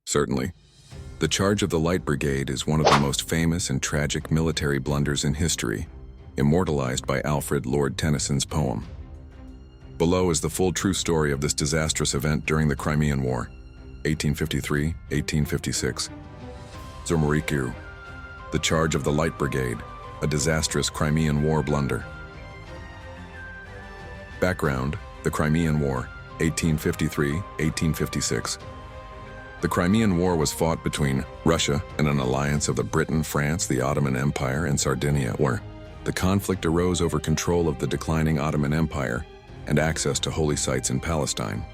Certainly. The charge of the Light Brigade is one of the most famous and tragic military blunders in history, immortalized by Alfred Lord Tennyson's poem. Below is the full true story of this disastrous event during the Crimean War, 1853-1856. Zomorikiu, the charge of the Light Brigade, a disastrous Crimean War blunder. Background: the Crimean War, 1853-1856. The Crimean War was fought between Russia and an alliance of the Britain, France, the Ottoman Empire, and Sardinia, where the conflict arose over control of the declining Ottoman Empire and access to holy sites in Palestine.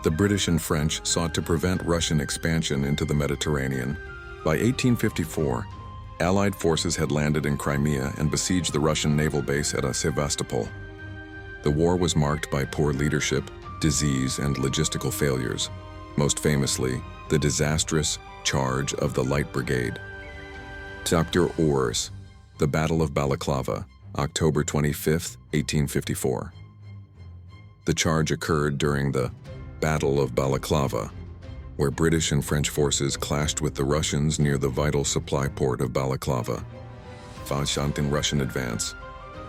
The British and French sought to prevent Russian expansion into the Mediterranean. By 1854, Allied forces had landed in Crimea and besieged the Russian naval base at Sevastopol. The war was marked by poor leadership, disease, and logistical failures, most famously, the disastrous charge of the Light Brigade. Dr. Ors, the Battle of Balaclava, October 25, 1854. The charge occurred during the Battle of Balaclava, where British and French forces clashed with the Russians near the vital supply port of Balaclava. In Russian advance.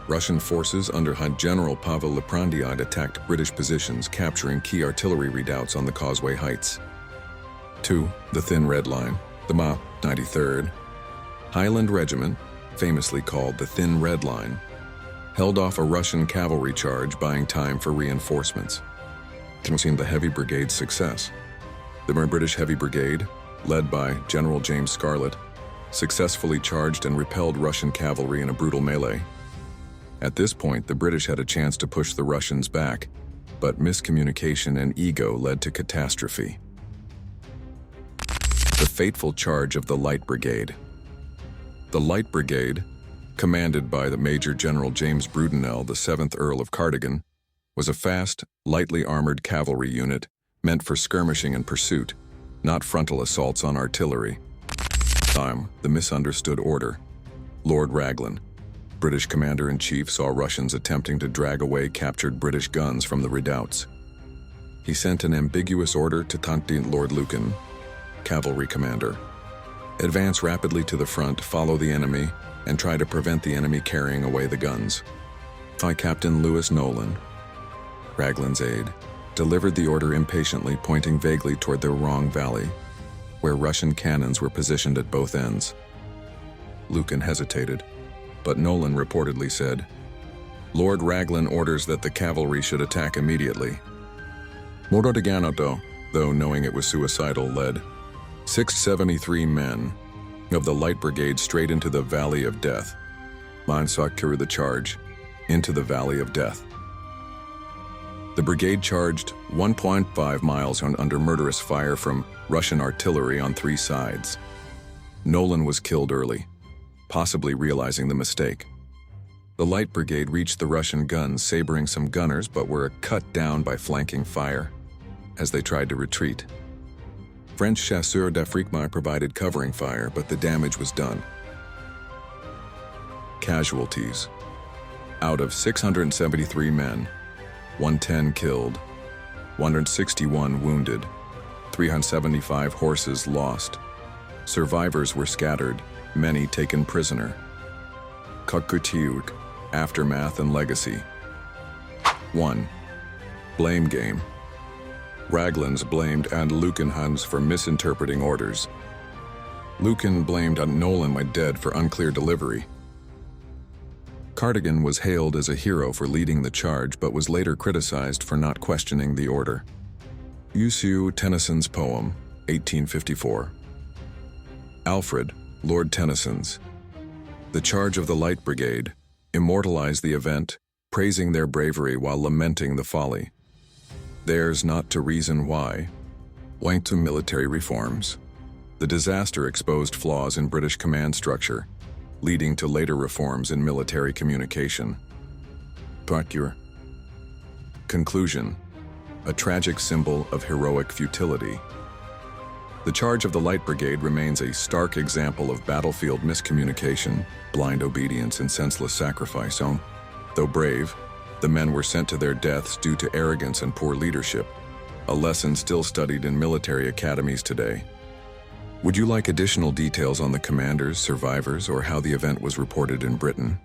Russian forces under General Pavel Laprandiad attacked British positions, capturing key artillery redoubts on the Causeway Heights. 2. The Thin Red Line, the Ma 93rd Highland Regiment, famously called the Thin Red Line, held off a Russian cavalry charge, buying time for reinforcements. Concerning the Heavy Brigade's success. The British Heavy Brigade, led by General James Scarlett, successfully charged and repelled Russian cavalry in a brutal melee. At this point, the British had a chance to push the Russians back, but miscommunication and ego led to catastrophe. The fateful charge of the Light Brigade. The Light Brigade, commanded by the Major General James Brudenell, the 7th Earl of Cardigan, was a fast, lightly armored cavalry unit meant for skirmishing and pursuit, not frontal assaults on artillery. The misunderstood order. Lord Raglan, British Commander-in-Chief, saw Russians attempting to drag away captured British guns from the redoubts. He sent an ambiguous order to Lieutenant Lord Lucan, cavalry commander. Advance rapidly to the front, follow the enemy, and try to prevent the enemy carrying away the guns. Captain Lewis Nolan, Raglan's aide, delivered the order impatiently, pointing vaguely toward the Wrong Valley, where Russian cannons were positioned at both ends. Lucan hesitated, but Nolan reportedly said, "Lord Raglan orders that the cavalry should attack immediately." Morodaganato, though knowing it was suicidal, led 673 men of the Light Brigade straight into the Valley of Death. Mansakuru the charge, into the Valley of Death. The brigade charged 1.5 miles under murderous fire from Russian artillery on 3 sides. Nolan was killed early, possibly realizing the mistake. The Light Brigade reached the Russian guns, sabering some gunners, but were cut down by flanking fire as they tried to retreat. French chasseurs d'Afrique provided covering fire, but the damage was done. Casualties. Out of 673 men, 110 killed, 161 wounded, 375 horses lost. Survivors were scattered, many taken prisoner. Kukutiuk, aftermath and legacy. 1. Blame game. Raglan's blamed and Lucan for misinterpreting orders. Lucan blamed Nolan dead for unclear delivery. Cardigan was hailed as a hero for leading the charge, but was later criticized for not questioning the order. Usu Tennyson's poem, 1854. Alfred, Lord Tennyson's The Charge of the Light Brigade, immortalized the event, praising their bravery while lamenting the folly. Theirs not to reason why. Went to military reforms. The disaster exposed flaws in British command structure, leading to later reforms in military communication. Procure. Conclusion. A tragic symbol of heroic futility. The charge of the Light Brigade remains a stark example of battlefield miscommunication, blind obedience, and senseless sacrifice. Though brave, the men were sent to their deaths due to arrogance and poor leadership. a lesson still studied in military academies today. Would you like additional details on the commanders, survivors, or how the event was reported in Britain?